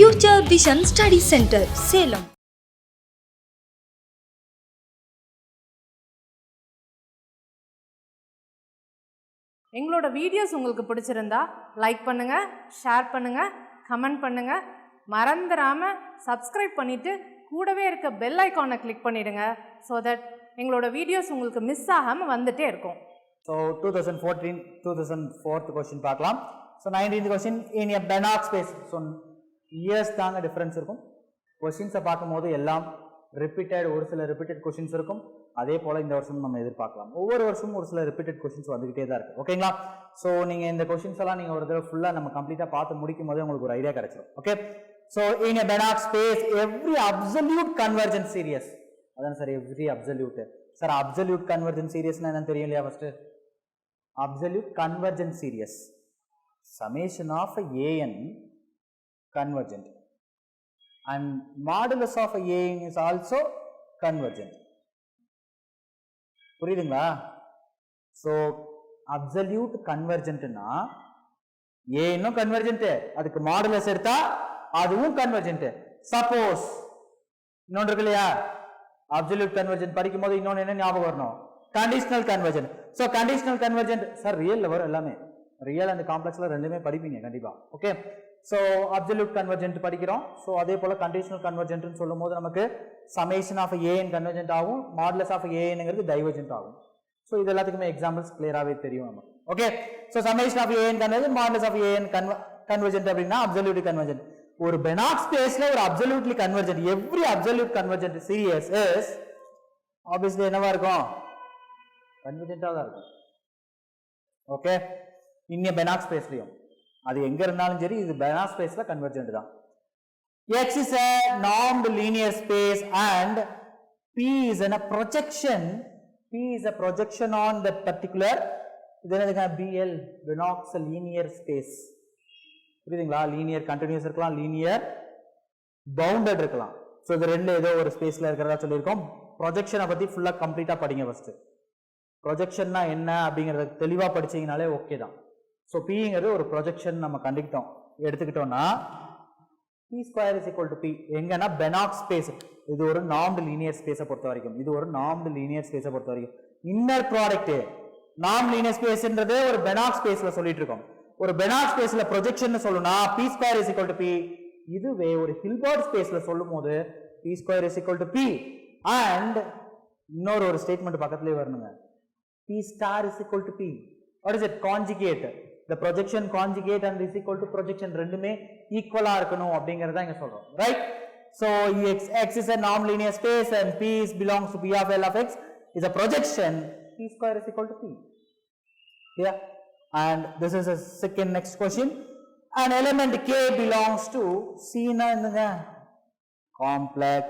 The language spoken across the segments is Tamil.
Future Vision Study Center, Salem. எங்களோட வீடியோஸ் உங்களுக்கு பிடிச்சிருந்தா லைக் பண்ணுங்க, ஷேர் பண்ணுங்க, கமெண்ட் பண்ணுங்க. மறந்துடாம சப்ஸ்கிரைப் பண்ணிட்டு கூடவே இருக்க பெல் ஐகானை கிளிக் பண்ணிடுங்க. ஸோ தட் எங்களோட வீடியோஸ் உங்களுக்கு மிஸ் ஆகாமல் வந்துட்டே இருக்கும். So 2014 question பார்க்கலாம். So 19th question in a Banach space. So years தாங்க டிஃபரன்ஸ் இருக்கும். கொஸ்டின்ஸை பார்க்கும்போது எல்லாம் ரிப்பீட்டட், ஒரு சில ரிப்பீட்டட் கொஸ்டின்ஸ் இருக்கும். அதே போல் இந்த வருஷம் நம்ம எதிர்பார்க்கலாம். ஒவ்வொரு வருஷமும் ஒரு சில ரிப்பீட்டட் கொஸ்டின்ஸ் வந்துகிட்டே தான் இருக்கு. ஓகேங்களா? ஸோ நீங்கள் இந்த கொஸ்டின்ஸ் எல்லாம் நீங்கள் ஒரு தடவை ஃபுல்லாக நம்ம கம்ப்ளீட்டாக பார்த்து முடிக்கும் போது உங்களுக்கு ஒரு ஐடியா கிடைச்சிடும். Okay, so in a Banach space every absolute convergent series. அதான் sir every absolute. Sir absolute convergent சீரியஸ்னா என்னன்னு தெரியும் இல்லையா? First absolute convergent series, summation of an convergent and modulus of an is also convergent. புரியுதுங்களா? so absolute convergent னா ஏனும் convergent, அதுக்கு modulus எடுத்தா அதுவும் convergent. suppose இன்னொன்று இருக்கு இல்லையா, absolute convergent படிக்கும் போது இன்னொன்று என்ன ஞாபகம் வரணும்? conditional convergent. so conditional convergent sir ரியல்ல வரும், எல்லாமே ரியல் அண்ட் காம்ப்ளெக்ஸ்ல ரெண்டுமே படிப்பீங்க கண்டிப்பா. ஓகே, so absolute convergent படிக்கிறோம். so அதே போல conditional convergent னு சொல்லும்போது நமக்கு summation of an convergent ஆகும், modulus of an ங்கிறது divergent ஆகும். so இது எல்லாத்துக்குமே எக்ஸாம்பிள்ஸ் கிளியராவே தெரியும் நமக்கு. Okay, so summation of an convergent, modulus of an convergent அப்படினா absolute convergent. ஒரு Banach ஸ்பேஸ்ல ஒரு absolutely convergent, every absolute convergent series is obviously என்னவா இருக்கும்? கன்வர்ஜென்ட்டா தான் இருக்கும். ஓகே, இன்னிய Banach ஸ்பேஸ்லயும் அது எங்க இருந்தாலும் சரி இது Banach ஸ்பேஸ்ல கன்வர்ஜென்ட் தான். X is a normed linear space and P is a projection. P is a projection on the particular இது என்னதுங்க? BL Banach's linear space. புரியுதுங்களா? லீனியர் கண்டினியூஸ் இருக்கலாம், லீனியர் பவுண்டட் இருக்கலாம். ஸோ இது ரெண்டு ஏதோ ஒரு ஸ்பேஸ்ல இருக்கிறதா சொல்லியிருக்கோம். ப்ரொஜெக்ஷனை பத்தி ஃபுல்லா கம்ப்ளீட்டா படிங்க ஃபர்ஸ்ட். ப்ரொஜெக்ஷன்னா என்ன அப்படிங்கறத தெளிவா படிச்சீங்கனாலே ஓகே தான். ஸோ பிங்கிறது ஒரு ப்ரொஜெக்ஷன் நம்ம எடுத்துக்கிட்டோம்னா P square is equal to P எங்கன்னா Banach ஸ்பேஸ். இது ஒரு நார்ம்டு லீனியர் ஸ்பேஸை பொறுத்த வரைக்கும், இது ஒரு நார்ம்டு லீனியர் ஸ்பேஸை பொறுத்த வரைக்கும் இன்னர் ப்ராடக்ட் நார்ம் லீனியர் ஸ்பேஸ்ன்றது ஒரு Banach ஸ்பேஸ்ல சொல்லிட்டு இருக்கோம். ஒரு Banach ஸ்பேஸ்ல ப்ரொஜெக்ஷன் சொல்லணும்னா P square is equal to P. இதுவே ஒரு ஹில்பர்ட் ஸ்பேஸ்ல சொல்லும் போது P square is equal to P. And இன்னொரு ஒரு ஸ்டேட்மெண்ட் பக்கத்துலயே வரணுங்க, P star is equal to P. What is it? Conjugate. The projection conjugate and is equal to projection ரெண்டுமே ஈக்குவலா இருக்கணும் அப்படிங்கறத இங்க சொல்றோம். Right? So X is a norm linear space and P belongs to P of L of X is a projection. P square is equal to P. Yeah. And this is a second next question. An element K belongs to C na என்னங்க? Complex.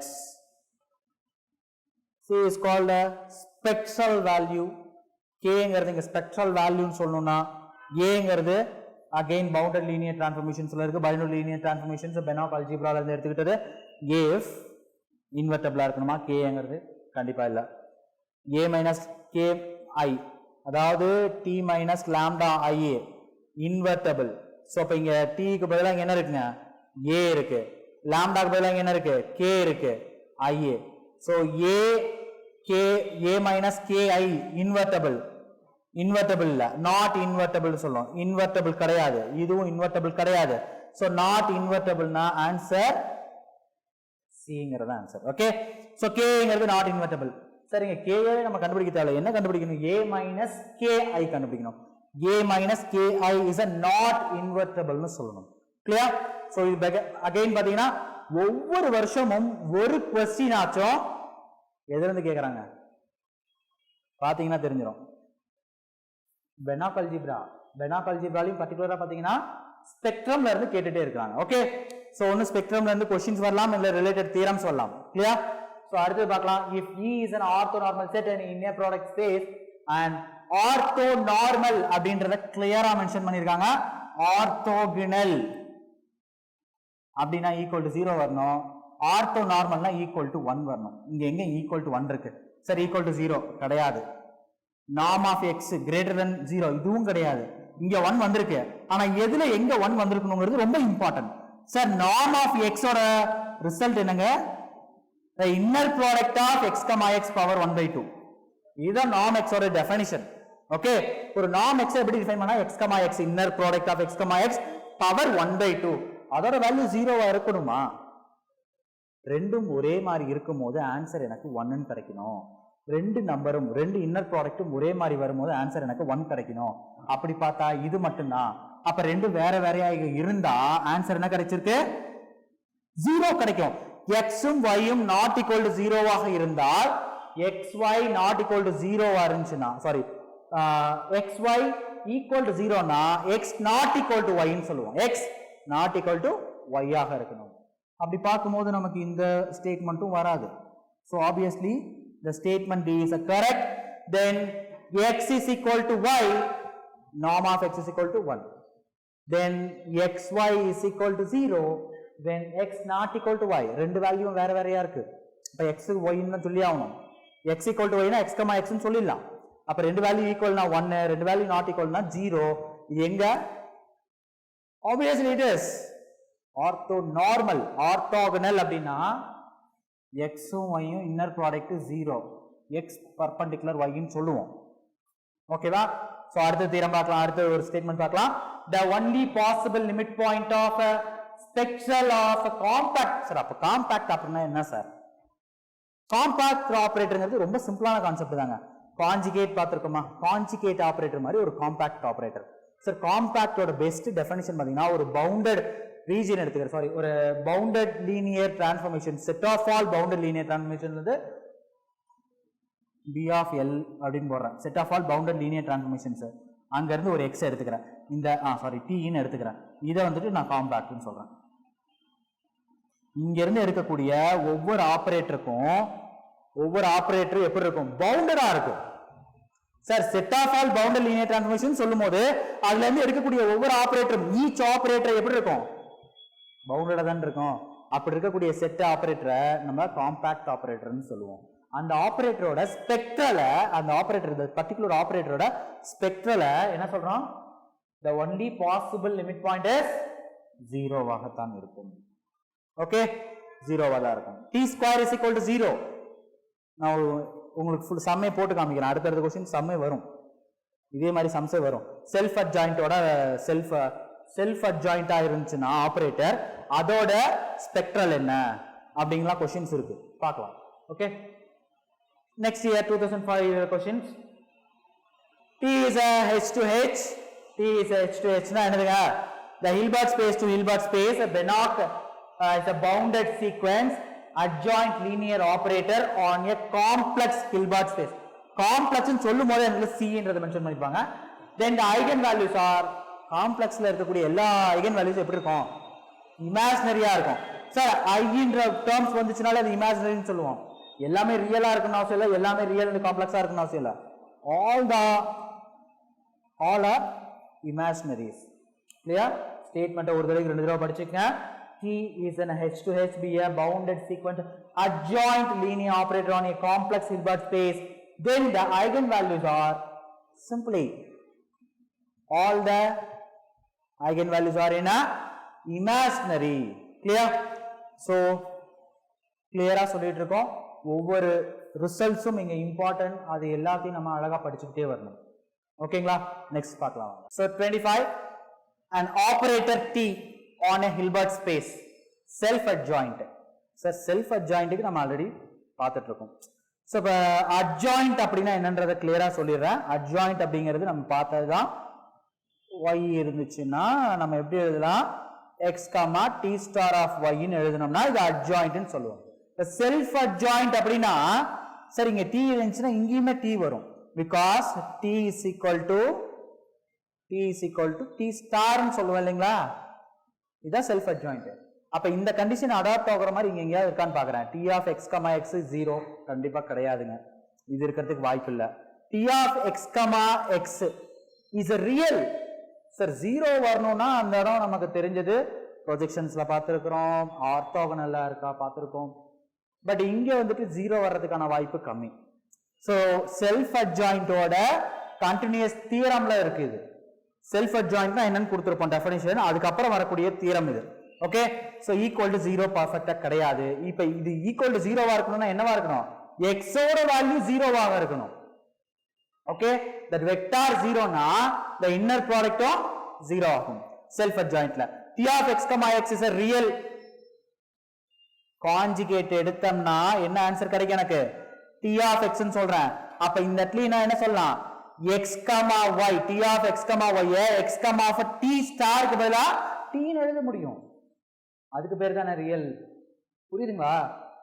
C is called a spectral value. Kங்கிறது இங்க ஸ்பெக்ட்ரல் வேல்யூன்னு சொல்லணும்னா ஏங்கிறது அகைன் பவுண்டட் லீனியர் டிரான்ஸ்ஃபார்மேஷன்ஸ்ல இருக்கு, பைனரி லீனியர் டிரான்ஸ்ஃபார்மேஷன்ஸ் Banach அல்ஜிப்ரால இருந்து எடுத்துக்கிட்டது. if இன்வெர்ட்டிபிளா இருக்கணுமா? கேங்கிறது கண்டிப்பா இல்ல. a மைனஸ் கே ஐ அதாவது t minus lambda I A invertible. So அப்ப இங்க டீக்கு பதிலாக இங்க என்ன இருக்குங்க? a இருக்கு. லாம்டாக்கு பதிலாக இங்க என்ன இருக்கு? k இருக்கு, I A. So a minus ki invertible இல்ல, not invertible சொல்றோம். invertible கிடையாது, இதுவும் invertible கிடையாது. so not invertible னா ஆன்சர் Cங்கிறது ஆன்சர். ஓகே, so Kங்கிறது not invertible. சரிங்க, K நம்ம கண்டுபிடிக்க தேவை, என்ன கண்டுபிடிக்கணும்? a minus ki கண்டுபிடிக்கணும். a minus ki is a not invertible னு சொல்லணும். கிளியர்? so இது அகைன் பாத்தீங்கன்னா ஒவ்வொரு வருஷமும் ஒரு क्वेश्चन ஆச்சும் எதுல இருந்து கேக்குறாங்க பாத்தீங்கன்னா தெரிஞ்சிடும். Banach அல்ஜிப்ராலையும் பர்టిక్యులரா பாத்தீங்கன்னா ஸ்பெக்ட்ரம்ல இருந்து கேட்டுட்டே இருக்காங்க. ஓகே, சோ ஒன்னு ஸ்பெக்ட்ரம்ல இருந்து क्वेश्चंस வரலாம், இல்ல ரிலேட்டட் தியரம்ஸ் வரலாம். கிளியர்? சோ அடுத்து பார்க்கலாம். if E is an orthonormal set and in a product space and orthonormal அப்படின்றத கிளியரா மென்ஷன் பண்ணிருக்காங்க. orthogonal அப்படினா equal to 0 வரணும். ஆர்த்தோனார்மல்னா ஈக்குவல் டு 1 வரணும். இங்க எங்க ஈக்குவல் டு 1 இருக்கு? சரி, ஈக்குவல் டு 0 கிடையாது. Norm of x greater than 0 இதுவும் கிடையாது. இங்க 1 வந்திருக்கு. ஆனா எதுல எங்க 1 வந்திருக்கணுங்கிறது ரொம்ப important. Sir norm of x ஓட ரிசல்ட் என்னங்க the inner product of x, x power 1/2 இதுதான் norm x ஓட டெஃபினிஷன். ஓகே, ஒரு norm x எப்படி டிஃபைன் பண்ணா x, x inner product of x, x power 1/2 அதோட வேல்யூ 0வா இருக்கணுமா? ரெண்டும் ஒரே மாதிரி இருக்கும்போது ஆன்சர் எனக்கு 1 ன்னு கிடைக்கணும். ரெண்டு நம்பரும் ரெண்டு இன்னர் ப்ராடக்ட்டும் ஒரே மாதிரி வரும்போது ஆன்சர் எனக்கு 1 கிடைக்கணும். அப்படி பார்த்தா இது மட்டும்தான். அப்ப ரெண்டும் வேற வேறையா இருந்தா ஆன்சர் என்ன கிடைச்சிருக்கு? 0 கிடைக்கும். எக்ஸும் ஒய்யும் நாட் ஈக்குவல் டு 0வாக இருந்தால் xy நாட் ஈக்குவல் டு 0வா இருந்துச்சுன்னா சாரி xy ஈக்குவல் டு 0னா x not equal to y ன்னு சொல்லுவோம். x not equal to y ஆக இருக்கணும். அப்படி பார்க்கும்போது நமக்கு இந்த ஸ்டேட்மெண்ட்டும் வராது. So obviously the statement D is correct. Then x is equal to y, norm of x is equal to 1. Then xy is equal to 0 when x not equal to y. ரெண்டு வேல்யூவும் வேற வேறையா இருக்கு. அப்ப x y ன்னு சொல்லி ஆகணும். x equal to y னா x, x ன்னு சொல்லிடலாம். அப்ப ரெண்டு வேல்யூ ஈக்குவல்னா 1, ரெண்டு வேல்யூ நாட் ஈக்குவல்னா 0. இது எங்க? Obviously it is ஆர்த்தோகனல் அப்படின்னா எக்ஸும் ஒய்யும் இன்னர் ப்ராடக்ட் 0, எக்ஸ் பர்பெண்டிகுலர் ஒய்ன்னு சொல்லுவோம். ஓகேவா? சோ அடுத்த தியரம் பார்க்கலாம். அடுத்த ஒரு ஸ்டேட்மெண்ட் பார்க்கலாம். the only possible limit point of a spectral of a compact. Sir அப்ப காம்பாக்ட் அப்படின்னா என்ன சார்? காம்பாக்ட் ஆபரேட்டர்ங்கிறது ரொம்ப சிம்பிளான கான்செப்ட் தாங்க. கான்ஜுகேட் பார்த்திருக்கோமா? கான்ஜுகேட் ஆபரேட்டர் மாதிரி ஒரு காம்பாக்ட் ஆபரேட்டர். சார் காம்பாக்டோட பெஸ்ட் டெஃபினிஷன் பாத்தீங்கன்னா ஒரு பவுண்டட் ரீஜியன் எடுத்துக்கிறேன். சாரி, ஒரு bounded linear transformation, set of all bounded linear transformation வந்து B of L அப்படின்னு போடுறேன். Set of all bounded linear transformation sir. அங்க இருந்து ஒரு எக்ஸ் எடுத்துக்கிறேன். இந்த T-ன்னு எடுத்துக்கிறேன். இதை வந்துட்டு நான் காம்பாக்ட்னு சொல்றேன். இங்க இருந்து எடுக்கக்கூடிய ஒவ்வொரு ஆபரேட்டருக்கும் ஒவ்வொரு ஆபரேட்டரும் எப்படி இருக்கும்? பவுண்டடா இருக்கும். Sir set of all bounded linear transformation சொல்லும்போது அதுல இருந்து எடுக்கக்கூடிய ஒவ்வொரு ஆபரேட்டரும் ஈச் ஆபரேட்டர் எப்படி இருக்கும்? பவுண்டடா தான் இருக்கும். அப்படி இருக்கக்கூடிய செட் ஆபரேட்டரை நம்ம காம்பாக்ட் ஆபரேட்டர்னு சொல்லுவோம். அந்த ஆபரேட்டரோட ஸ்பெக்ட்ரல அந்த ஆபரேட்டர் பர்டிகுலர் ஆபரேட்டரோட ஸ்பெக்ட்ரல என்ன சொல்றோம்? the only possible limit point is 0வாகத்தான் இருக்கும். ஓகே, 0வா தான் இருக்கும். t square is equal to 0. நான் உங்களுக்கு ஃபுல் சம்மே போட்டு காமிக்கிறேன். அடுத்த क्वेश्चन சம்மே வரும். இதே மாதிரி சம்ஸே வரும். செல்ஃப் அட்ஜாயிண்டோட செல்ஃப் அட்ஜாயிண்டா இருந்துச்சுன்னா ஆபரேட்டர் அதோட ஸ்பெக்ட்ரல் என்ன அப்படிங்களா क्वेश्चंस இருக்கு. பார்க்கலாம். Okay, next year 2005 questions. T is a H to H. T is a H to H னா என்னதுங்க? The Hilbert space to Hilbert space, a Banach is a bounded sequence adjoint linear operator on a complex Hilbert space. Complex ன்னு சொல்லும்போது அதுல C ன்றதை மென்ஷன் பண்ணிருப்பாங்க. Then the eigen values are காம்ப்ளெக்ஸ்ல இருக்கக்கூடிய எல்லா ஐகன் வேல்யூஸ் எப்படி இருக்கும்? இமேஜினரியா இருக்கும். சார் ஐன்ற டேர்ம்ஸ் வந்துச்சுனால அது இமேஜினரின்னு சொல்லுவோம். எல்லாமே ரியலா இருக்கணும் அவசியம் இல்லை, எல்லாமே ரியல் அண்ட் காம்ப்ளெக்ஸா இருக்கணும் அவசியம் இல்லை. All are imaginaries. Clear? Statement ஒரு தடவை 2 தடவை படிச்சுக்கங்க. T is an H to H be a bounded sequence adjoint linear operator on a complex Hilbert space. Then the eigenvalues are simply all the eigenvalues are in a imaginary. Clear? So clear-ஆ சொல்லிட்டு இருக்கோம். ஒவ்வொரு ரிசல்ட்ஸும் இங்க இம்பார்ட்டன்ட். அது எல்லாத்தையும் நம்ம அழகா படிச்சுக்கிட்டே வரணும். ஓகேங்களா? நெக்ஸ்ட் பார்க்கலாம். So 25, an operator T on a Hilbert space self adjoint. Sir self அட்ஜாயிண்ட்க்கு நம்ம ஆல்ரெடி பார்த்துட்டு இருக்கோம். ஸோ இப்போ அட்ஜாயிண்ட் அப்படின்னா என்னன்றதை கிளியரா சொல்லிடுறேன். அட்ஜாயிண்ட் அப்படிங்கிறது நம்ம பார்த்ததுதான். y இருந்துச்சுன்னா நம்ம எப்படி எழுதலாம்? x, t star of y ன்னு எழுதணும்னா இது அட்ஜாயிண்ட்னு சொல்லுவோம். இப்போ செல்ஃப் அட்ஜாயிண்ட் அப்படின்னா சார் இங்க t இருந்துச்சுன்னா இங்கேயுமே t வரும். Because t is equal to t star ன்னு சொல்லுவோம் இல்லைங்களா? இதுதான் செல்ஃப் அட்ஜாயிண்ட். அப்ப இந்த கண்டிஷன் அடாப்ட் ஆகுற மாதிரி இங்க எங்கேயாவது இருக்கான்னு பாக்குறேன். t of x, x 0 கண்டிப்பா கிடையாதுங்க. இது இருக்கிறதுக்கு வாய்ப்பு இல்ல. t of x, x is a real. Sir 0 வரணும்னா அந்த இடம் நமக்கு தெரிஞ்சது ப்ரொஜெக்ஷன்ஸ்ல பார்த்திருக்கிறோம், ஆர்த்தோகனலா இருக்கா பார்த்திருக்கோம். பட் இங்க வந்துட்டு 0 வர்றதுக்கான வாய்ப்பு கம்மி. ஸோ செல்ஃப் அட்ஜாயிண்டோட கண்டினியூஸ் தியரம்ல இருக்கு இது. செல்ஃப் அட்ஜாயிண்ட்னா என்னன்னு கொடுத்துருப்போம் டெஃபினிஷன். அதுக்கப்புறம் வரக்கூடிய தியரம் இது. ஓகே சோ ஈக்குவல் டு 0 பர்ஃபெக்ட்டா கிடையாது. இப்போ இது ஈக்குவல் டு 0வா இருக்கணும்னா என்னவா இருக்கணும்? x ஓட வேல்யூ 0வாக இருக்கணும். ஓகே that vector 0 னா the inner product 0 ஆகும் self adjointல. t of x, x is a real conjugate எடுத்தோம்னா என்ன ஆன்சர் கிடைக்கும் எனக்கு? t of x ன்னு சொல்றேன். அப்ப இந்த இடத்துல நான் என்ன சொல்லலாம்? x, y t of x, y x, of t star க்கு பதிலா t ன்னு எழுத முடியும். அதுக்கு பேர் தானே ரியல். புரியுதுங்களா?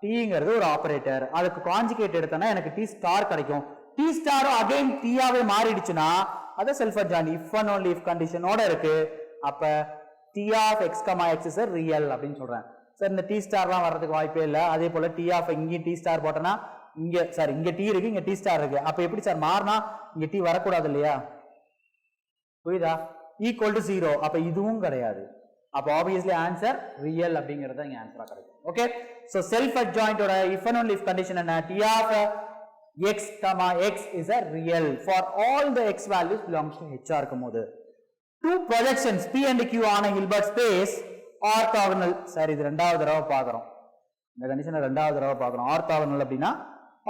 tங்கிறது ஒரு ஆபரேட்டர். அதுக்கு கான்ஜுகேட் எடுத்தனா எனக்கு t ஸ்டார் கிடைக்கும். t ஸ்டாரும் அகைன் t ஆவே மாறிடுச்சுனா அது self adjoint if and only if கண்டிஷனோட இருக்கு. அப்ப t of x, x is a real அப்படினு சொல்றேன். சார் இந்த t ஸ்டார்லாம் வரதுக்கு வாய்ப்பே இல்ல. அதே போல t of இங்க t ஸ்டார் போட்டனா இங்க சார் இங்க t இருக்கு, இங்க t ஸ்டார் இருக்கு. அப்ப எப்படி சார் மாறினா இங்க t வரக்கூடாது இல்லையா? புரியுதா? Equal to 0. அப்ப இதுவும் கிடையாது. அப்ப obviously answer real அப்படிங்கிறது இங்க ஆன்சரா கிடைக்கும். ஓகே சோ செல்ஃப் அட்ஜாயின்ட் ஓட if and only if condition என்ன? t of x, x is a real for all the x values belongs to h இருக்கும்போது two projections p and q on a Hilbert space orthogonal. சரி இது இரண்டாவது தடவை பார்க்கறோம். இந்த கண்டிஷனை இரண்டாவது தடவை பார்க்கறோம். orthogonal அப்படினா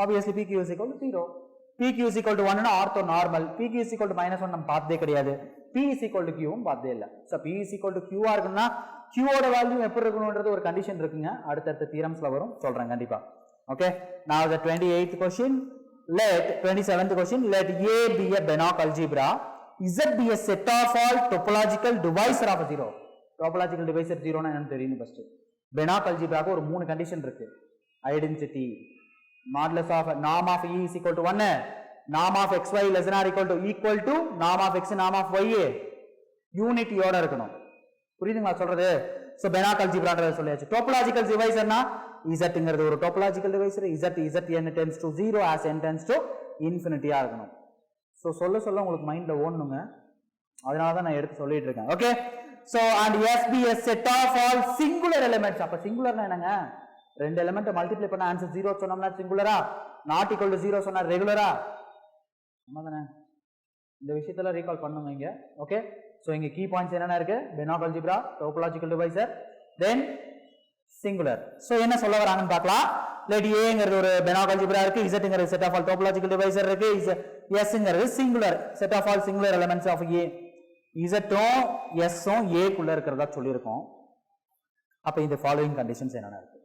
obviously pq is equal to 0. pq is equal to 1 னா ortho normal. pq is equal to -1 நம்ம பார்த்ததே கிடையாது. p is equal to q ம் பார்த்ததே இல்ல. So p is equal to q ஆ இருக்குன்னா q ஓட வேல்யூ எப்படி இருக்கணும்ன்றது ஒரு கண்டிஷன் இருக்குங்க. அடுத்த தியரம்ஸ்ல வரும் சொல்றேன் கண்டிப்பா. Okay now the 28th question, let 27th question, let a be a Banach algebra, z be a set of all topological divisor of 0. topological divisor 0 னா என்னன்னு தெரியும் ஃபர்ஸ்ட். Banach algebraக்கு ஒரு மூணு கண்டிஷன் இருக்கு. Identity, modulus of norm of e is equal to 1, norm of xy less than or equal to norm of x, norm of y யூனிட்டியோட இருக்கணும். புரியுதுங்களா சொல்றது? சோ Banach algebraன்றத சொல்லியாச்சு. topological divisorனா zங்கிறது ஒரு topological divisor. z n tends to 0 as n tends to infinity ஆ இருக்கணும். சோ சொல்ல உங்களுக்கு மைண்ட்ல ஓடணுங்க. அதனால தான் நான் எடுத்து சொல்லிட்டு இருக்கேன். Okay so and s be a set of all singular elements. அப்ப சிங்குலர்னா என்னங்க? ரெண்டு எலிமெண்ட் மல்டிப்ளை பண்ண ஆன்சர் 0 சொன்னோம்னா சிங்குலரா, நாட் ஈக்குவல் டு 0 சொன்னா ரெகுலரா? ஆமாதானே? இந்த விஷயத்துல ரீகால் பண்ணுங்க இங்க. ஓகே சோ இங்க கீ பாயிண்ட்ஸ் என்னென்ன இருக்கு? Banach algebra, topological divisor, then singular. So என்ன சொல்ல வராங்கன்னு பார்க்கலாம். let a ங்கிறது ஒரு Banach algebra இருக்கு, z ங்கிறது set of all topological divisor இருக்கு, s ங்கிறது singular set of all singular elements of a. z um s um a குள்ள இருக்கிறதா சொல்லி இருக்கோம். அப்ப இந்த following conditions என்னென்ன இருக்கு?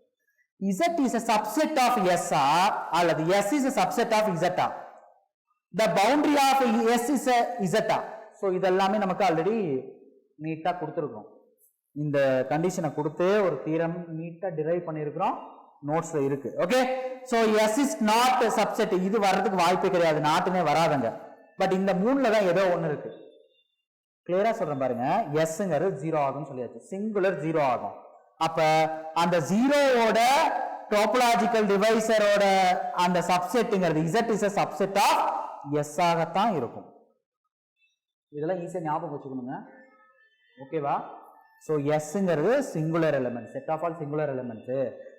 z is a subset of s அல்லது s is a subset of z. the boundary of s is a z. So இதெல்லாம் நமக்கு ஆல்ரெடி நீட்டா கொடுத்திருக்கோம். இந்த கண்டிஷனை கொடுத்து ஒரு தியரம் நீட்டா டிரைவ் பண்ணியிருக்கிறோம், நோட்ஸ்ல இருக்கு. Okay so s is not a subset. இது வர்றதுக்கு வாய்ப்பே கிடையாது, நாட்டுனே வராதுங்க. பட் இந்த மூணுல தான் ஏதோ ஒன்னு இருக்கு. கிளியரா சொல்றேன் பாருங்க. sங்கிறது 0 ஆகும்னு சொல்லியாச்சு, சிங்குலர் 0 ஆகும். அப்ப அந்த 0ஓட டோபோலாஜிக்கல் டிவைசரோட அந்த சப்செட்ங்கிறது z is a subset of s ஆகத்தான் இருக்கும். இதெல்லாம் ஈஸியா ஞாபகம் வச்சுக்கணுங்க. ஓகேவா? சோ sங்கிறது singular element, set of all singular elements.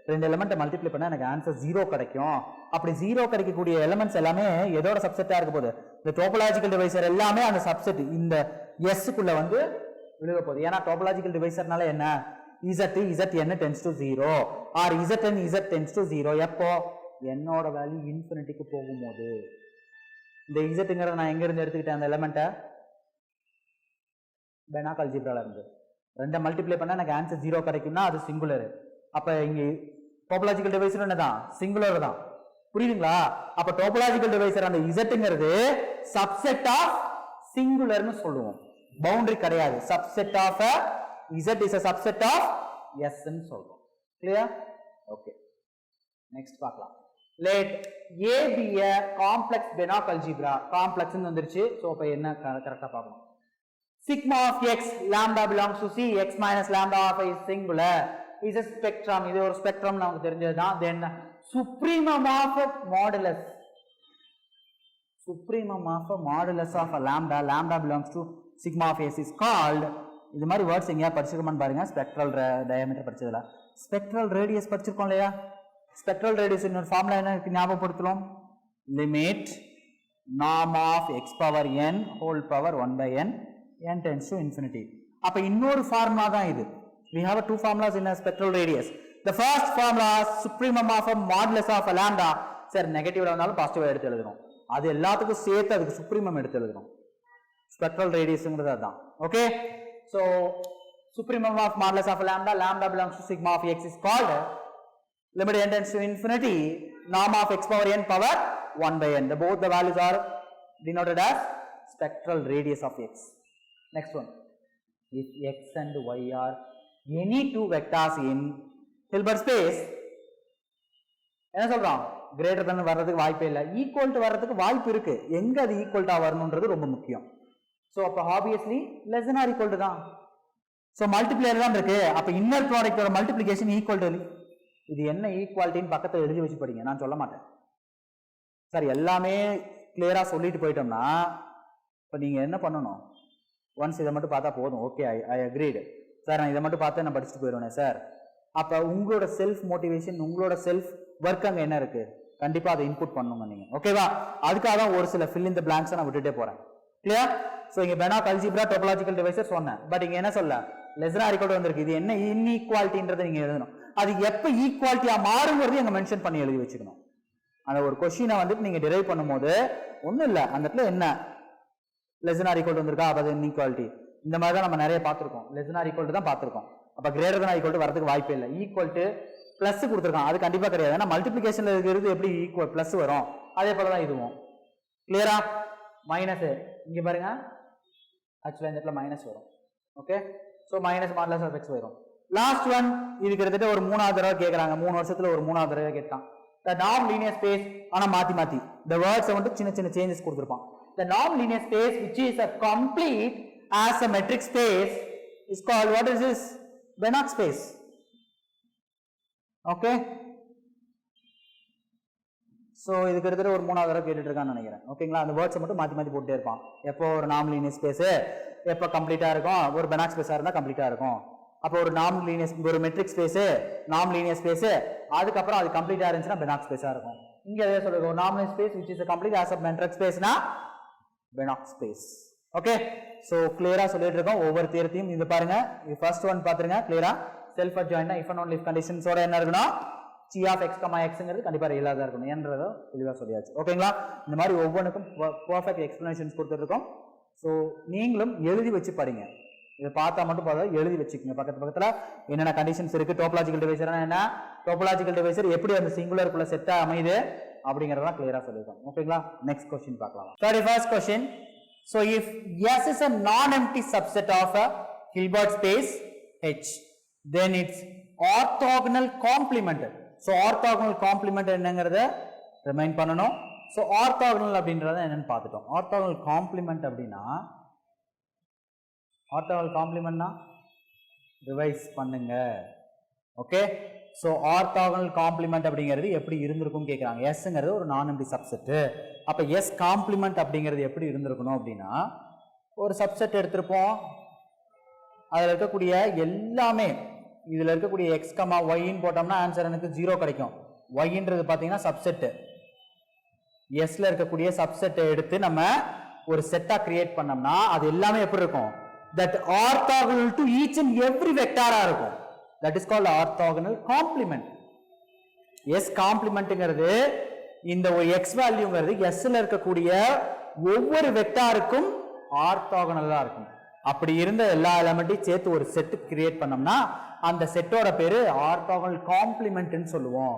ரெண்டு எலிமெண்ட் மல்டிப்ளை பண்ணா எனக்கு ஆன்சர் 0 கிடைக்கும். அப்படி 0 கிடைக்கக்கூடிய எலிமெண்ட்ஸ் எல்லாமே எதோட சப்செட்டா இருக்க போகுது? இந்த டோபோலாஜிக்கல் டிவைசர் எல்லாமே அந்த சப்செட் இந்த s குள்ள வந்து விழுக போகுது. ஏன்னா டோபோலாஜிக்கல் டிவைசர்னால என்ன? zn tends to 0 or zn z tends to 0. எப்போ? n ஓட வேல்யூ இன்ஃபினிட்டிக்கு போகும்போது. இந்த zங்கிறத நான் எங்க இருந்து எடுத்துக்கிட்டேன்? அந்த எலிமெண்ட்டை Banach algebraல இருந்து. ரெண்டை மல்டிப்ளை பண்ணா எனக்கு ஆன்சர் 0 கிடைக்கும்னா அது சிங்குலர். அப்ப இங்க டோபோலாஜிக்கல் டிவைசர் என்னதான்? சிங்குலர் தான். புரியுதுங்களா? அப்ப டோபோலாஜிக்கல் டிவைசர் அந்த zங்கிறது சப்செட் ஆஃப் சிங்குலர்னு சொல்லுவோம், பவுண்டரி கிடையாது. Subset of z is a subset of s ன்னு சொல்றோம். கிளியர்? ஓகே நெக்ஸ்ட் பார்க்கலாம். let a be a complex Banach algebra. Complex ன்னு வந்துருச்சு. சோ அப்ப என்ன கரெக்ட்டா பார்க்கணும். sigma of x lambda belongs to c, x minus lambda of is singular, is a spectrum. இது ஒரு ஸ்பெக்ட்ரம் நமக்கு தெரிஞ்சதுதான். then supremum of modulus, supremum of modulus of a lambda belongs to sigma of s is called. இது மாதிரி வேர்ட்ஸ் எங்கயா படிச்சிருக்கோம்னு பாருங்க. ஸ்பெக்ட்ரல் டயாமீட்டர் படிச்சதுல ஸ்பெக்ட்ரல் ரேடியஸ் படிச்சிருக்கோம் இல்லையா? ஸ்பெக்ட்ரல் ரேடியஸ் இன்னொரு ஃபார்முலா என்ன இருக்கு ஞாபகப்படுத்தலாம்? Limit norm of x power n whole power 1 by n n tends to infinity. அப்ப இன்னொரு ஃபார்முலா தான் இது. We have two formulas in a spectral radius. The first formula, supremum of a modulus of a lambda. Sir, negative இருந்தாலும் பாசிட்டிவா எடுத்து எழுதணும். அது எல்லாத்துக்கும் சேர்த்து அதுக்கு supremum எடுத்து எழுதணும். Spectral radiusங்கிறது அதான். Okay? So, supremum of modulus of a lambda, lambda belongs to sigma of x is called limit n tends to infinity, norm of x power n power 1 by n. Both the values are denoted as spectral radius of x. Next one. If x and y are any two vectors in Hilbert space, என்ன சொல்றோம்? greater than வர்றதுக்கு வாய்ப்பே இல்லை, equal to வர்றதுக்கு வாய்ப்பு இருக்கு. எங்க அது equal to வரணும்ன்றது ரொம்ப முக்கியம். So அப்ப obviously less than or equal to தான். So multiplier தான் இருக்கு. அப்ப inner product ஓட multiplication equal to. இது என்ன ஈக்குவாலிட்டின்னு பக்கத்துல எழுதி வச்சு படிங்க, நான் சொல்ல மாட்டேன். சார் எல்லாமே கிளியரா சொல்லிட்டு போயிட்டோம்னா இப்போ நீங்க என்ன பண்ணணும்? ஒன்ஸ் இதை மட்டும் பார்த்தா போதும். ஓகே, ஐ அக்ரீடு சார், நான் இதை மட்டும் பார்த்து நான் படிச்சுட்டு போயிடுவேன் சார். அப்போ உங்களோட செல்ஃப் மோட்டிவேஷன், உங்களோட செல்ஃப் ஒர்க் அங்கே என்ன இருக்கு? கண்டிப்பாக அதை இன்புட் பண்ணுங்க நீங்க. ஓகேவா? அதுக்காக தான் ஒரு சில ஃபில் இன் தி பிளாங்க்ஸை நான் விட்டுட்டே போறேன். கிளியர்? ஸோ இங்கே பெனாக் அல்ஜிப்ரா டோபோலாஜிக்கல் டிவைசஸ் சொன்னேன். பட் இங்கே என்ன சொல்ல? Less than or equal to வந்திருக்கு. இது என்ன இன்ஈக்வாலிட்டின்றதை நீங்க எழுதணும். அது எப்போ ஈக்குவாலிட்டியா மாறுங்கிறது எங்க மென்ஷன் பண்ணி எழுதி வச்சுக்கணும். அந்த ஒரு கொஸ்டினை வந்துட்டு நீங்க டிரைவ் பண்ணும்போது ஒன்றும் இல்லை, அந்த இடத்துல என்ன less than or equal to வந்திருக்கா, அப்போ அது இன்ஈக்வாலிட்டி. இந்த மாதிரி தான் நம்ம நிறைய பார்த்துருக்கோம். Less than or equal to தான் பார்த்துருக்கோம். அப்போ greater than or equal to வரதுக்கு வாய்ப்பே இல்லை. ஈக்குவல் டு பிளஸ் கொடுத்துருக்கான், அது கண்டிப்பாக கிடையாது. ஏன்னா மல்டிபிளிகேஷன்ல இருக்கிறது எப்படி ஈக்குவல் பிளஸ் வரும், அதே போல தான் இதுவும். கிளியரா? மைனஸ் இங்க பாருங்க, ஆக்சுவலாக இந்த இடத்துல மைனஸ் வரும். Okay, so minus modulus of x வரும். லாஸ்ட் ஒன், இது கிட்டத்தட்ட ஒரு 3வது தடவை கேட்குறாங்க. 3 வருஷத்துல ஒரு 3வது தடவை கேட்டான். The norm linear space, ஆனா மாத்தி மாத்தி the words வந்து சின்ன சின்ன changes கொடுத்திருப்பான். The norm linear space which is a complete as a metric space is called, what is this? Banach space. Okay, so இது கிட்டத்தட்ட ஒரு 3வது தடவை கேட்டுட்டு இருக்கான்னு நினைக்கிறேன். ஓகேங்களா? அந்த வேர்ட்ஸ் மட்டும் மாத்தி மாத்தி போட்டுட்டே இருப்பான். எப்போ ஒரு நார்ம் லீனியர் ஸ்பேஸ் எப்போ கம்ப்ளீட்டா இருக்கும், ஒரு பெனாக் ஸ்பேஸா இருந்தா கம்ப்ளீட்டா இருக்கும். அப்போ ஒரு நார்ம் லீனியர், ஒரு metric space, norm linear space, அதுக்கப்புறம் அது கம்ப்ளீட்டா இருந்துச்சுன்னா பெனாக் ஸ்பேஸா இருக்கும். இங்க அதே சொல்லுங்க, ஒரு norm linear space which is a complete as a metric ஸ்பேஸ்னா பெனாக் ஸ்பேஸ். ஓகே, சோ கிளியரா சொல்லிட்டு இருக்கோம் ஒவ்வொரு தியரத்தையும். இது பாருங்க, இது ஃபர்ஸ்ட் ஒன் பாத்துருங்க கிளியரா. செல்ஃப் அட்ஜாயின்ட்னா இஃப் அண்ட் ஒன்லி இஃப் கண்டிஷன்ஸோட என்ன இருக்கணும்? g of x, xங்கிறது கண்டிப்பா ரியலா தான் இருக்கணும் என்றதை தெளிவா சொல்லியாச்சு. ஓகேங்களா? இந்த மாதிரி ஒவ்வொன்றுக்கும் பெர்ஃபெக்ட் எக்ஸ்பிளனேஷன்ஸ் கொடுத்துருக்கோம். ஸோ நீங்களும் எழுதி வச்சு படிங்க. இதை பார்த்தா மட்டும் பார்த்தா எழுதி வச்சுக்கோங்க. பக்கத்துல என்னென்ன கண்டிஷன்ஸ் இருக்கு, டோபோலாஜிக்கல் டிவைசர் என்ன, டோபோலாஜிக்கல் டிவைசர் எப்படி அந்த சிங்குலருக்குள்ள செட்டா அமையுது அப்படிங்கறதெல்லாம் கிளியரா சொல்லிருக்கோம். ஓகேங்களா? நெக்ஸ்ட் क्वेश्चन பார்க்கலாம். 31st question. So if S is a non-empty subset of a Hilbert space H, then its orthogonal complement. So orthogonal complement என்னங்கறத ரிமைண்ட் பண்ணனும். So orthogonal அப்படிங்கறது என்னன்னு பார்த்துட்டோம். orthogonal complement அப்படினா, orthogonal complementனா ரிவைஸ் பண்ணுங்க. ஓகே, சோ orthogonal complement அப்படிங்கிறது எப்படி இருந்திருக்கும் கேக்குறாங்க. Sங்கிறது ஒரு நான் எம்ப்டி சப்செட். அப்ப S காம்ப்ளிமெண்ட் அப்படிங்கிறது எப்படி இருந்திருக்கணும் அப்படின்னா, ஒரு சப்செட் எடுத்திருப்போம், அதுல இருக்கக்கூடிய எல்லாமே, இதுல இருக்கக்கூடிய x, y ன்னு போட்டோம்னா ஆன்சர் எனக்கு 0 கிடைக்கும். y ன்றது பாத்தீங்கன்னா சப்செட். S ல இருக்கக்கூடிய சப்செட்டை எடுத்து நம்ம ஒரு செட்டா கிரியேட் பண்ணோம்னா அது எல்லாமே எப்படி இருக்கும்? that orthogonal to each and every vector இருக்கும். that is called orthogonal complement. S காம்ப்ளிமெண்ட்ங்கிறது இந்த ஒரு x வேல்யூங்கிறது S ல இருக்கக்கூடிய ஒவ்வொரு வெக்டாருக்கும் ஆர்த்தோகனலா இருக்கும். அப்படி இருந்த எல்லா எலிமெண்ட்டையும் சேர்த்து ஒரு செட் கிரியேட் பண்ணோம்னா அந்த செட்டோட பேரு ஆர்த்தோகனல் காம்ப்ளிமெண்ட்னு சொல்லுவோம்.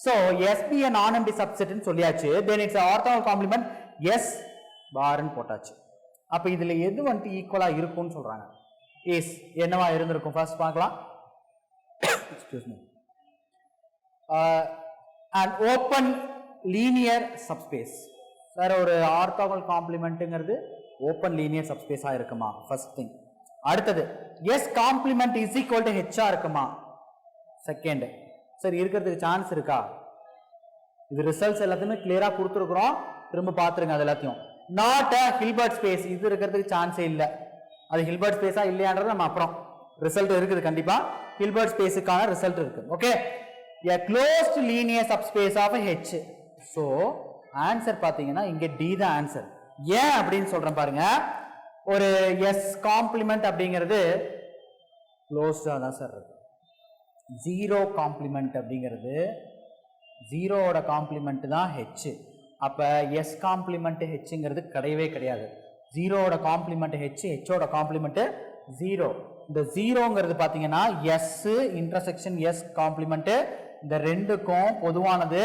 So S be a non-empty subset ன்னு சொல்லியாச்சு. then it's a orthogonal complement S பார்னு போட்டாச்சு. அப்ப இதுல எது வந்து ஈக்குவலா இருக்கும்னு சொல்றாங்க? இஸ் என்னவா இருந்திருக்கும்? ஃபர்ஸ்ட் பார்க்கலாம். Excuse me. an open linear subspace. Sir ஒரு ஆர்த்தோகனல் காம்ப்ளிமெண்ட்ங்கிறது ஓப்பன் லீனியர் சப்ஸ்பேஸா இருக்குமா? First thing. அடுத்தது S complement is equal to H இருக்குமா? செகண்ட். சரி, இருக்கிறதுக்கு சான்ஸ் இருக்கா? இது ரிசல்ட்ஸ் எல்லாத்தையுமே கிளியரா கொடுத்துருக்குறோம், திரும்ப பாத்துருங்க அது எல்லாத்தையும். நாட் அ ஹில்பர்ட் ஸ்பேஸ், இது இருக்கிறதுக்கு சான்ஸே இல்லை. அது ஹில்பர்ட் ஸ்பேஸா இல்லையான்றது நம்ம அப்புறம், ரிசல்ட் இருக்குது கண்டிப்பா, ஹில்பர்ட் ஸ்பேஸுக்கான ரிசல்ட் இருக்கு. Okay, a closed linear subspace of H. so answer பாத்தீங்கன்னா இங்க D தான் ஆன்சர். ஏன் அப்படின்னு சொல்றேன் பாருங்க. ஒரு S காம்ப்ளிமெண்ட் அப்படிங்கிறது க்ளோஸ்டாக தான் சார் இருக்கு. ஜீரோ காம்ப்ளிமெண்ட் அப்படிங்கிறது ஜீரோவோட காம்ப்ளிமெண்ட் தான் ஹெச். அப்போ எஸ் காம்ப்ளிமெண்ட் ஹெச்ங்கிறது கிடையவே கிடையாது. ஜீரோவோட காம்ப்ளிமெண்ட் ஹெச், ஹெச்சோட காம்ப்ளிமெண்ட் ஜீரோ. இந்த ஜீரோங்கிறது பார்த்தீங்கன்னா எஸ் இன்டர்செக்ஷன் எஸ் காம்ப்ளிமெண்ட், இந்த ரெண்டுக்கும் பொதுவானது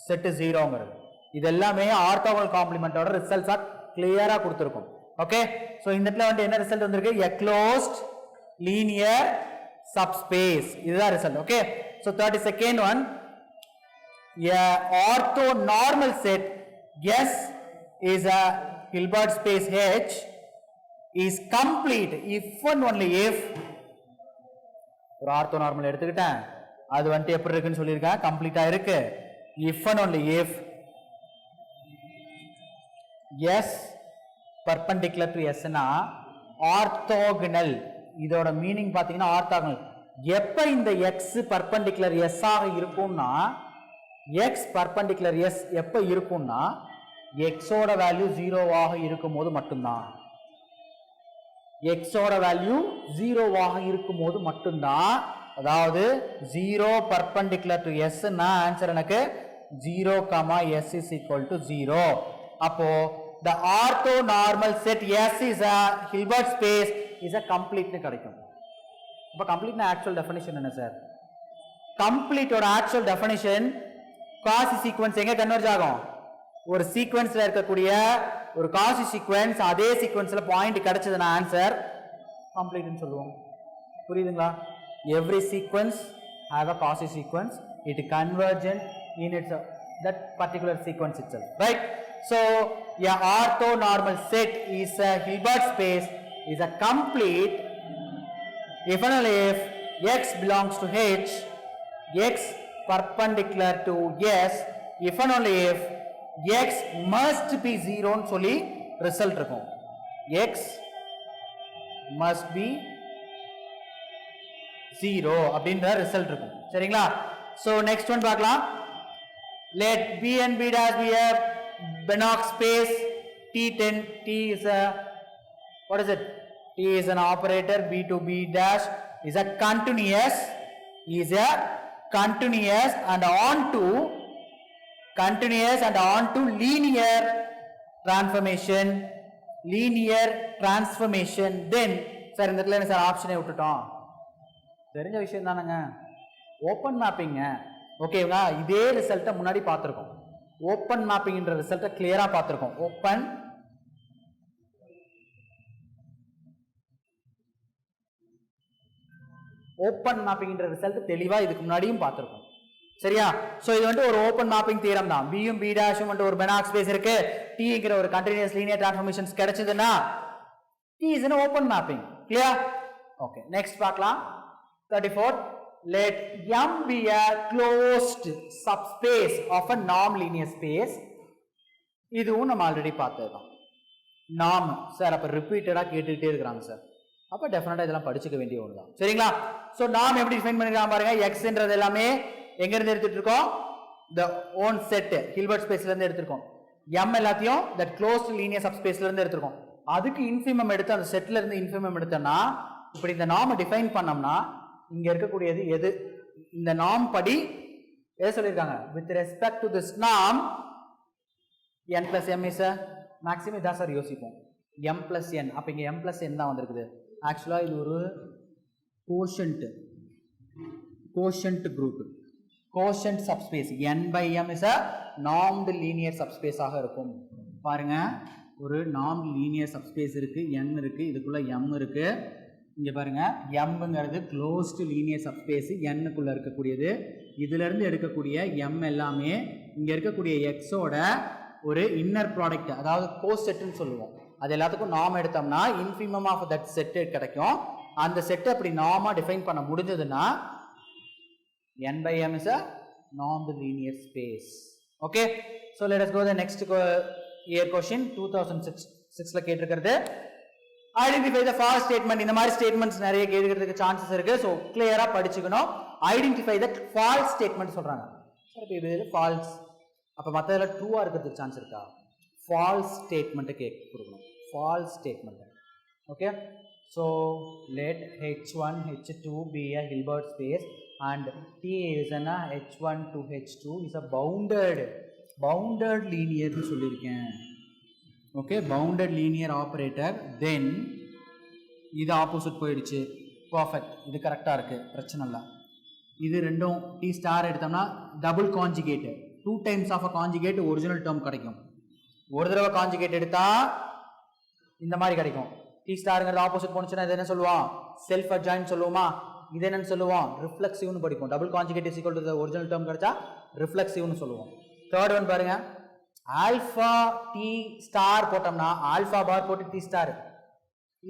செட்டு ஜீரோங்கிறது. இது எல்லாமே ஆர்த்தோகனல் காம்ப்ளிமெண்டோட ரிசல்ட்ஸா கிளியரா கொடுத்துருக்கும். ஓகே, ஸோ இந்த இடத்துல வந்து என்ன ரிசல்ட் வந்திருக்கு? எ க்ளோஸ்ட் லீனியர் சப்ஸ்பேஸ், இதுதான் result. Okay, so 32nd one, a orthonormal set S is a Hilbert space H is complete if and only if, ஒரு ஆர்த்தோனார்மல் எடுத்துக்கிட்டேன், அது வந்துட்டு எப்படி இருக்குன்னு சொல்லியிருக்கேன், கம்ப்ளீட்டா இருக்கு. if and only if S perpendicular to S னா ஆர்த்தோகனல். இதோட மீனிங் பாத்தீங்கன்னா ஆர்த்தோகனல். எப்ப இந்த x பர்பெண்டிகுலர் S ஆக இருக்கும்னா, x பர்பெண்டிகுலர் S எப்ப இருக்கும்னா x ஓட வேல்யூ 0 ஆக இருக்கும்போது மட்டும்தான். x ஓட வேல்யூ 0 ஆக இருக்கும்போது மட்டும்தான். அதாவது 0 பர்பெண்டிகுலர் டு S னா ஆன்சர் எனக்கு 0, S is equal to 0. அப்போ the orthonormal set S is a Hilbert space is a complete னு கிடைக்கும். அப்ப complete னா actual definition என்ன சார்? complete ஓட actual definition காசி சீக்வென்ஸ் எங்க கன்வர்ஜ் ஆகும்? ஒரு சீக்வென்ஸ்ல இருக்கக்கூடிய ஒரு காசி சீக்வென்ஸ் அதே சீக்வென்ஸ்ல பாயிண்ட் கிடைச்சதுன்னா ஆன்சர் கம்ப்ளீட்னு சொல்லுவோம். புரியுதுங்களா? Every sequence have a Cauchy sequence, it convergent in its that particular sequence itself, right? So a orthonormal set is a Hilbert space is a complete if and only if x belongs to H, x perpendicular to S, if and only if x must be 0 ன்னு சொல்லி ரிசல்ட் இருக்கும். x must be 0 அப்படின்ற ரிசல்ட் இருக்கும். சரிங்களா? so next one பார்க்கலாம். let b and b dash be a Banach space. T10, T is a, what is it? T is an operator, b to b dash is a continuous and on to linear transformation. Then sir இந்த இடத்துல என்ன சார் ஆப்ஷனே விட்டுட்டோம்? தெரிஞ்ச விஷயம் தானங்க, ஓப்பன் மேப்பிங்க. ஓகேங்களா? இதே ரிசல்ட்டை முன்னாடி பார்த்துருக்கோம். ஓப்பன் மேப்பிங்ன்ற ரிசல்ட்டை கிளியரா பார்த்துருக்கோம். ஓப்பன் மேப்பிங்ன்ற ரிசல்ட் தெளிவா இதுக்கு முன்னாடியும் பார்த்துருக்கோம். சரியா? சோ இது வந்து ஒரு ஓப்பன் மேப்பிங் தியரம் தான். பியும் பி டாஷும் வந்து ஒரு பெனாக் ஸ்பேஸ் இருக்கு, டீங்கிற ஒரு கண்டினியூஸ் லீனியர் டிரான்ஸ்ஃபார்மேஷன்ஸ் கிடைச்சதுன்னா T is an open mapping. Clear? Okay, next பார்க்கலாம். 34th, let M be a closed subspace of a non-linear space. இதுவும் நம்ம ஆல்ரெடி பார்த்ததுதான். நாம் சார் அப்ப ரிப்பீட்டடா கேட்டுக்கிட்டே இருக்கிறாங்க சார், அப்ப டெஃபினட்டா இதெல்லாம் படிச்சுக்க வேண்டிய ஒண்ணுதான். சரிங்களா? சோ நாம் எப்படி டிஃபைன் பண்ணிருக்காங்க பாருங்க. எக்ஸ்ன்றது எல்லாமே எங்க இருந்து எடுத்துட்டு இருக்கோம்? the own set ஹில்பர்ட் ஸ்பேஸ்ல இருந்து எடுத்துருக்கோம். M எல்லாத்தையும் that closed linear subspaceல இருந்து எடுத்துருக்கோம். அதுக்கு இன்ஃபிமம் எடுத்து அந்த செட்ல இருந்து இன்ஃபிமம் எடுத்தோம்னா இப்படி இந்த நாம டிஃபைன் பண்ணோம்னா இங்க இருக்கக்கூடியது எது? இந்த நாம் படி எதை சொல்லியிருக்காங்க? with respect to this norm n plus m is a maximum. இதான் சார் யோசிப்போம். m plus n, அப்ப இங்க m plus n தான் வந்திருக்குது. ஆக்சுவலா இது ஒரு quotient group, quotient subspace. n by m is a normed linear subspace ஆக இருக்கும். பாருங்க, ஒரு normed linear subspace இருக்கு, n இருக்கு, இதுக்குள்ள m இருக்கு. இங்க பாருங்க, mங்கிறது closed linear subspace, n க்குள்ள இருக்கக்கூடியது. இதுல இருந்து எடுக்கக்கூடிய m எல்லாமே இங்க இருக்கக்கூடிய x ஓட ஒரு இன்னர் ப்ராடக்ட், அதாவது கோசெட்னு சொல்லுவோம். அது எல்லாத்துக்கும் நாம எடுத்தோம்னா இன்ஃபிமம் ஆஃப் தட் செட் கிடைக்கும். அந்த செட் அப்படி நாமா டிஃபைன் பண்ண முடிஞ்சதுன்னா n by m is a normed linear space. Okay, so let us go the next year question. 2006ல கேட்டிருக்கிறது. Identify the false statement. இந்த மாதிரி ஸ்டேட்மெண்ட்ஸ் நிறைய கேட்கறதுக்கு சான்சஸ் இருக்கு. ஸோ கிளியரா படிச்சுக்கணும். ஐடென்டிஃபை த ஃபால்ஸ் ஸ்டேட்மெண்ட் சொல்றாங்க. சார் இப்போ இது ஃபால்ஸ், அப்போ மற்றதில் ட்ரூவா இருக்கிறதுக்கு சான்ஸ் இருக்கா? ஃபால்ஸ் ஸ்டேட்மெண்ட்டை கொடுக்கணும். False statement. Okay, So let H1 H2 be a Hilbert space and T is an H1 to H2 is a bounded linear னு சொல்லியிருக்கேன். Okay, bounded linear operator. Then இது ஆப்போசிட் போயிடுச்சு. பர்ஃபெக்ட், இது கரெக்டாக இருக்குது, பிரச்சனை இல்லை. இது ரெண்டும் டி ஸ்டார் எடுத்தோம்னா double conjugate, 2 times of a conjugate original term கிடைக்கும். ஒரு தடவை காஞ்சிகேட் எடுத்தால் இந்த மாதிரி கிடைக்கும். டி ஸ்டாருங்கிறது ஆப்போசிட் போனுச்சுன்னா இது என்ன சொல்லுவோம்? செல்ஃப் அட்ஜாயின்ட் சொல்லுவோமா? இது என்னன்னு சொல்லுவோம்? ரிஃப்ளெக்சிவ்னு படிக்கும். Double conjugate is equal to the original term கிடைச்சா ரிஃப்ளெக்சிவ்னு சொல்லுவோம். தேர்ட் ஒன் பாருங்க, ஆல்ஃபா டி ஸ்டார் போட்டோம்னா ஆல்ஃபா பார் போட்டு டி ஸ்டார்,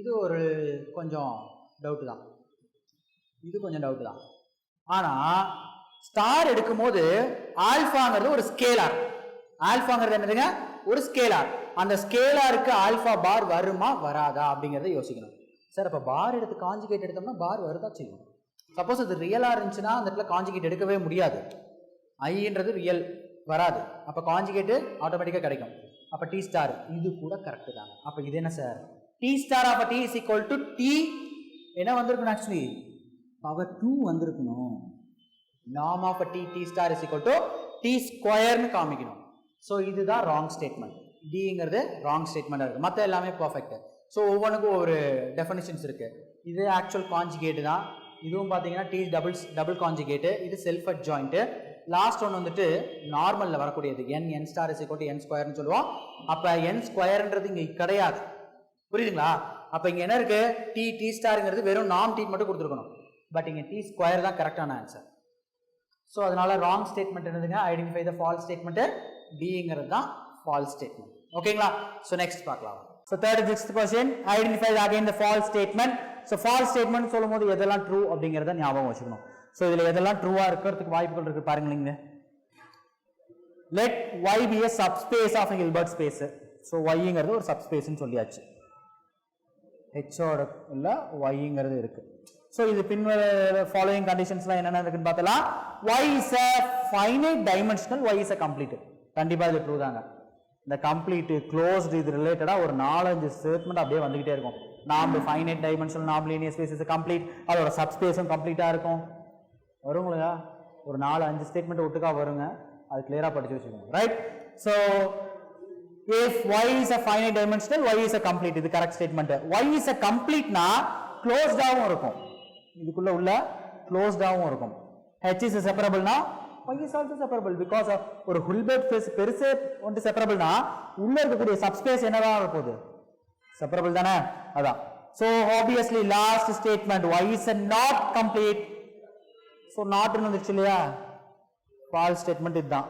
இது ஒரு கொஞ்சம் டவுட் தான். இது கொஞ்சம் டவுட் தான். ஆனால் ஸ்டார் எடுக்கும்போது ஆல்ஃபாங்கிறது ஒரு ஸ்கேலார். ஆல்ஃபாங்கிறது என்னதுங்க? ஒரு ஸ்கேலார். அந்த ஸ்கேலாருக்கு ஆல்ஃபா பார் வருமா வராதா அப்படிங்கிறத யோசிக்கணும். சார் அப்போ பார் எடுத்து காஞ்சிகேட் எடுத்தோம்னா பார் வருதா செய்யும். சப்போஸ் அது ரியலாக இருந்துச்சுன்னா அந்த இடத்துல காஞ்சிகேட் எடுக்கவே முடியாது. ஐன்றது ரியல் வராது. அப்போ காஞ்சிகேட்டு ஆட்டோமேட்டிக்காக கிடைக்கும். அப்போ டி ஸ்டார் இது கூட கரெக்டு தாங்க. அப்போ இது என்ன sir? T star of T is equal to T என்ன வந்திருக்கணும்? ஆக்சுவலி பவர் 2 வந்திருக்கணும். Norm of T T star is equal to T ஸ்கொயர்னு காமிக்கணும். ஸோ இதுதான் ராங் ஸ்டேட்மெண்ட். டிங்கிறது ராங் ஸ்டேட்மெண்ட்டாக இருக்குது. மற்ற எல்லாமே பர்ஃபெக்ட். ஸோ ஒவ்வொன்றுக்கும் ஒரு டெஃபினிஷன்ஸ் இருக்குது. இது ஆக்சுவல் காஞ்சிகேட்டு தான். இதுவும் பார்த்தீங்கன்னா டி டபுள் காஞ்சிகேட்டு. இது செல்ஃப் அட்ஜாயிண்ட்டு. லாஸ்ட் ஒன்று வந்துட்டு நார்மலில் வரக்கூடியது N star is equal to N ஸ்கொயர்னு சொல்லுவோம். அப்போ என் ஸ்கொயர்ன்றது இங்கே கிடையாது. புரியுதுங்களா? அப்போ இங்கே என்ன இருக்குது? டி டி ஸ்டாருங்கிறது வெறும் நாம் டி மட்டும் கொடுத்துருக்கணும். பட் இங்கே டி ஸ்கொயர் தான் கரெக்டான ஆன்சர். ஸோ அதனால ராங் ஸ்டேட்மெண்ட் என்னதுங்க? ஐடென்டிஃபை த ஃபால்ஸ் ஸ்டேட்மெண்ட்டு டிங்கிறது தான் ஃபால்ஸ் ஸ்டேட்மெண்ட். ஓகேங்களா? ஸோ நெக்ஸ்ட் பார்க்கலாம். So 36th question, identify again த false statement. So false statement சொல்லும் போது எதெல்லாம் ட்ரூ அப்படிங்கிறத ஞாபகம் வச்சுக்கணும். ஸோ இதில் எதெல்லாம் ட்ரூவாக இருக்கிறதுக்கு வாய்ப்புகள் இருக்குது பாருங்களீங்க. Let y be a subspace of a Hilbert space. So yங்கிறது ஒரு சப்ஸ்பேஸ்ன்னு சொல்லியாச்சு. ஹெச்சோட இல்லை yங்கிறது இருக்குது. ஸோ இது பின்வர ஃபாலோயிங் கண்டிஷன்ஸ்லாம் என்னென்ன இருக்குன்னு பார்த்தலாம். y is a finite dimensional, y is a complete. கண்டிப்பாக இது ட்ரூ தாங்க. இந்த கம்ப்ளீட் க்ளோஸ்டு இது ரிலேட்டடாக ஒரு 4-5 ஸ்டேட்மெண்ட் அப்படியே வந்துகிட்டே இருக்கும். Norm finite dimensional, norm linear space is complete, அதோட சப்ஸ்பேஸும் கம்ப்ளீட்டாக இருக்கும். வருங்களா? ஒரு 4-5 ஸ்டேட்மெண்ட் ஒட்டுக்கா வருங்க. அது கிளியராக படிச்சு வச்சுக்கோங்க. Right? So if y is a finite dimensional, y is a complete, இது correct statement. y is a completeனா க்ளோஸ்டாகவும் இருக்கும். இதுக்குள்ள உள்ள க்ளோஸ்டாகவும் இருக்கும். h is separableனா y is also separable because of ஒரு ஹில்பர்ட் ஸ்பேஸ் பெருசே வந்து செப்பரபிள்னா உள்ள இருக்கக்கூடிய சப்ஸ்பேஸ் என்னவா இருப்போது? செப்பரபிள் தானே? அதான். so obviously last statement y is not complete. so not ன்னு வந்துச்சு இல்லையா? false statement இதுதான்.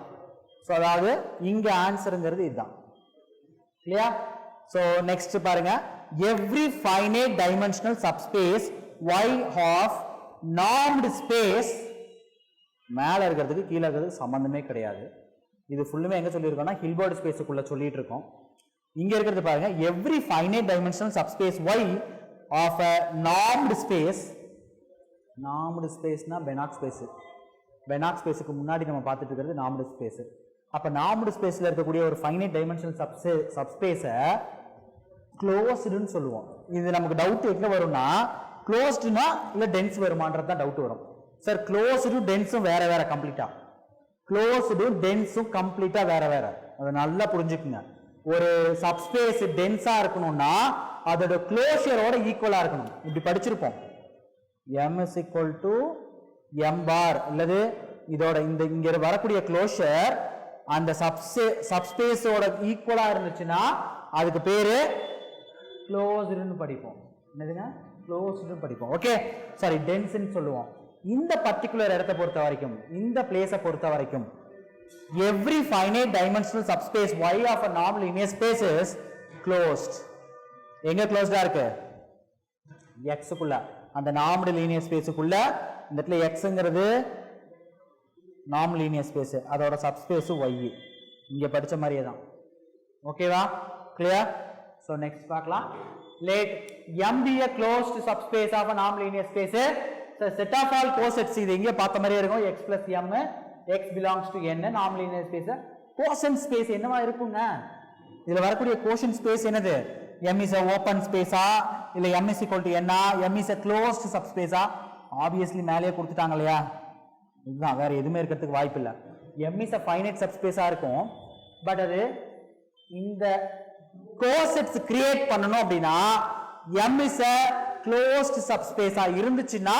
so அதாவது இங்க ஆன்சர்ங்கிறது இதுதான். கிளியர்? so next பாருங்க, every finite dimensional subspace y of normed space மேலே இருக்கிறதுக்கு கீழே இருக்கிறதுக்கு சம்மந்தமே கிடையாது. இது ஃபுல்லுமே எங்கே சொல்லியிருக்கோம்னா ஹில்பர்ட் ஸ்பேஸுக்குள்ளே சொல்லிட்டு இருக்கோம். இங்கே இருக்கிறது பாருங்க, every finite dimensional subspace y of a normed space. Normed ஸ்பேஸ்னா பெனாக் ஸ்பேஸு. பெனாக் ஸ்பேஸுக்கு முன்னாடி நம்ம பார்த்துட்டு இருக்கிறது நார்ம்டு ஸ்பேஸு. அப்போ நார்ம்டு ஸ்பேஸில் இருக்கக்கூடிய ஒரு ஃபைனைட் டைமென்ஷனல் சப்ஸ்பேஸை க்ளோஸ்டுன்னு சொல்லுவோம். இது நமக்கு டவுட் எங்கே வரும்னா க்ளோஸ்டுனா இல்லை டென்ஸ் வருமானது தான் டவுட் வரும். சார் க்ளோஸ்டும் டென்ஸும் வேற வேற கம்ப்ளீட்டா. க்ளோஸ்டும் டென்ஸும் கம்ப்ளீட்டா வேற வேற. அதை நல்லா புரிஞ்சுக்குங்க. ஒரு சப்ஸ்பேஸ் டென்ஸா இருக்கணும்னா அதோட க்ளோஷரோட ஈக்குவலா இருக்கணும். இப்படி படிச்சிருப்போம். m is equal to m bar இல்லது இதோட இந்த இங்க வரக்கூடிய க்ளோஷர் அந்த சப்ஸ்பேஸோட ஈக்குவலா இருந்துச்சுன்னா அதுக்கு பேரு க்ளோஸ்டுன்னு படிப்போம். என்னதுங்க? க்ளோஸ்டு படிப்போம். ஓகே, சாரி டென்ஸ்ன்னு சொல்லுவோம். இந்த பர்டிகுலர் இடத்தை பொறுத்த வரைக்கும், இந்த பிளேஸை பொறுத்த வரைக்கும் every finite dimensional subspace y of a normal linear space is closed. எங்க க்ளோஸ்டா இருக்கு? x க்குள்ள, அந்த நார்மல் லீனியர் ஸ்பேஸுக்குள்ள. இந்த இடத்துல xங்கிறது நார்மல் லீனியர் ஸ்பேஸ், அதோட சப்ஸ்பேஸ் y. இங்க படிச்ச மாதிரியே தான். ஓகேவா? கிளியர்? ஸோ நெக்ஸ்ட் பார்க்கலாம். let m be a closed subspace of a normal linear space. so set of all cosets, இது இங்கே பார்த்த மாதிரியே இருக்கும். x plus m, x belongs to n, normal linear space. quotient space என்னவா இருக்குங்க? இதுல வரக்கூடிய quotient space என்னது? m is a open space ஆ இல்ல m is equal to n ah m is a closed subspace ah obviously மேலேயே கொடுத்துட்டாங்க இல்லையா, இதுதான், வேற எதுவுமே இருக்கிறதுக்கு வாய்ப்பு இல்லை. m is a finite subspace ஆ இருக்கும். பட் அது இந்த கோசெட்ஸ் கிரியேட் பண்ணணும் அப்படின்னா m is a closed subspace ஆ இருந்துச்சுன்னா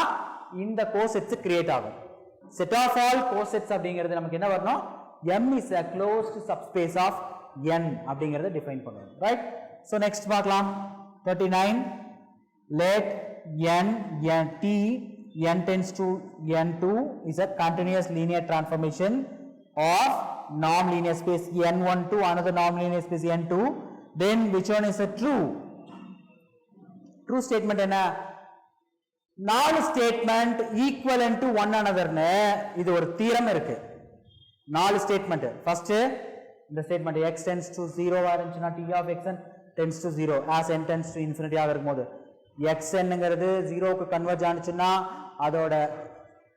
இந்த கோசெட்ஸ் கிரியேட் ஆகும். set of all cosets அப்படிங்கிறது நமக்கு என்ன வரணும், m is a closed subspace of n அப்படிங்கறத டிஃபைன் பண்ணுவோம். ரைட். சோ நெக்ஸ்ட் பார்க்கலாம். 39 let n t n tends to n2 is a continuous linear transformation of non-linear space n1 to another non-linear space n2, then which one is a true statement? என்ன, 4 ஸ்டேட்மெண்ட் ஈக்குவலன்ட் டு ஒன் அனதர்னு இது ஒரு தியரம் இருக்கு. 4 ஸ்டேட்மெண்ட். ஃபர்ஸ்ட் இந்த ஸ்டேட்மெண்ட் x tends to 0 ஆ இருந்துச்சுனா t of xn tends to 0 as n tends to infinity ஆக இருக்கும்போது xnங்கிறது 0 க்கு கன்வர்ஜ் ஆனுச்சுனா அதோட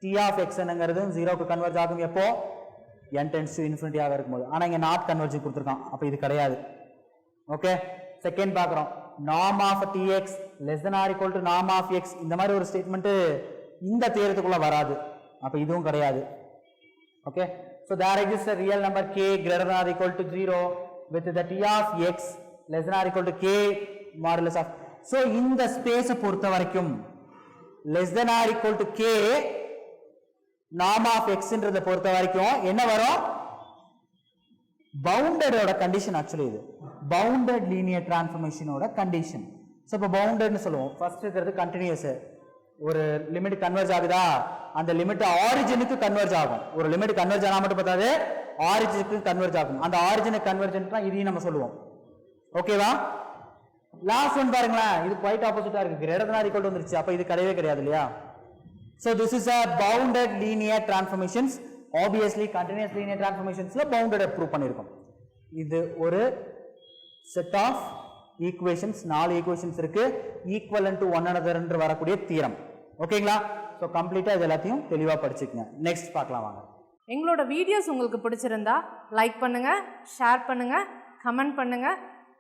t of xnங்கிறது 0 க்கு கன்வர்ஜ் ஆகும் எப்போ, n tends to infinity ஆக இருக்கும்போது. ஆனா இங்க நாட் கன்வர்ஜ் கொடுத்திருக்கான், அப்ப இது கிடையாது. ஓகே. செகண்ட் பார்க்கறோம், norm of tx less than or equal to norm of x, இந்த மாதிரி ஒரு ஸ்டேட்மெண்ட் இந்த தியரத்துக்குள்ள வராது, அப்ப இதுவும் கிடையாது. Okay. so there exists a real number k greater than or equal to 0 with the t of x less than or equal to k modulus of. so இந்த ஸ்பேஸ் பொறுத்த வரைக்கும் less than or equal to k norm of x ன்றத பொறுத்த வரைக்கும் என்ன வரும், பவுண்டட் ஓட கண்டிஷன். ஆக்சுவலி இது பவுண்டட் லீனியர் டிரான்ஸ்ஃபர்மேஷனோட கண்டிஷன். சோ இப்போ பவுண்டட்னு சொல்லுவோம். ஃபர்ஸ்ட் இருக்கிறது கண்டினியூஸ். ஒரு லிமிட் கன்வர்ஜ் ஆகுதா, அந்த லிமிட் ஆரிஜினுக்கு கன்வர்ஜ் ஆகும். ஒரு லிமிட் கன்வர்ஜ் ஆனா மட்டும் பார்த்தாது ஆரிஜினுக்கு கன்வர்ஜ் ஆகும். அந்த ஆரிஜினுக்கு கன்வர்ஜென்ட் தான் இதையும் நம்ம சொல்லுவோம். ஓகேவா. லாஸ்ட் ஒன் பாருங்களேன், இது குவைட் ஆப்போசிட்டா இருக்கு, greater than or equal to வந்துருச்சு, அப்ப இது கிடையவே கிடையாது இல்லையா. so this is a bounded linear transformations. obviously continuous linear transformationsல bounded prove பண்ணிருக்கோம். இது ஒரு set of equations, 4 equations இருக்கு, equivalent to one another என்று வரக்கூடிய தியரம். ஓகேங்களா. சோ கம்ப்ளீட்டா இது எல்லாத்தையும் தெளிவா படிச்சுக்கங்க. நெக்ஸ்ட் பார்க்கலாம் வாங்க. எங்களோட வீடியோஸ் உங்களுக்கு பிடிச்சிருந்தா லைக் பண்ணுங்க, ஷேர் பண்ணுங்க, கமெண்ட் பண்ணுங்க.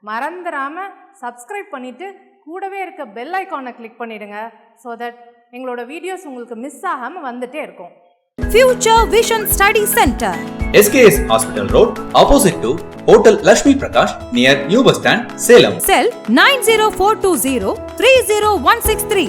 மறந்துடாம சப்ஸ்கிரைப் பண்ணிட்டு கூடவே இருக்க பெல் ஐகானை கிளிக் பண்ணிடுங்க. ஸோ தட் எங்களோட வீடியோஸ் உங்களுக்கு மிஸ் ஆகாம வந்துட்டே இருக்கும். Future Vision Study Center, SKS Hospital Road, opposite to Hotel Lakshmi Prakash, near New Bus Stand, Salem. cell 90420 30163.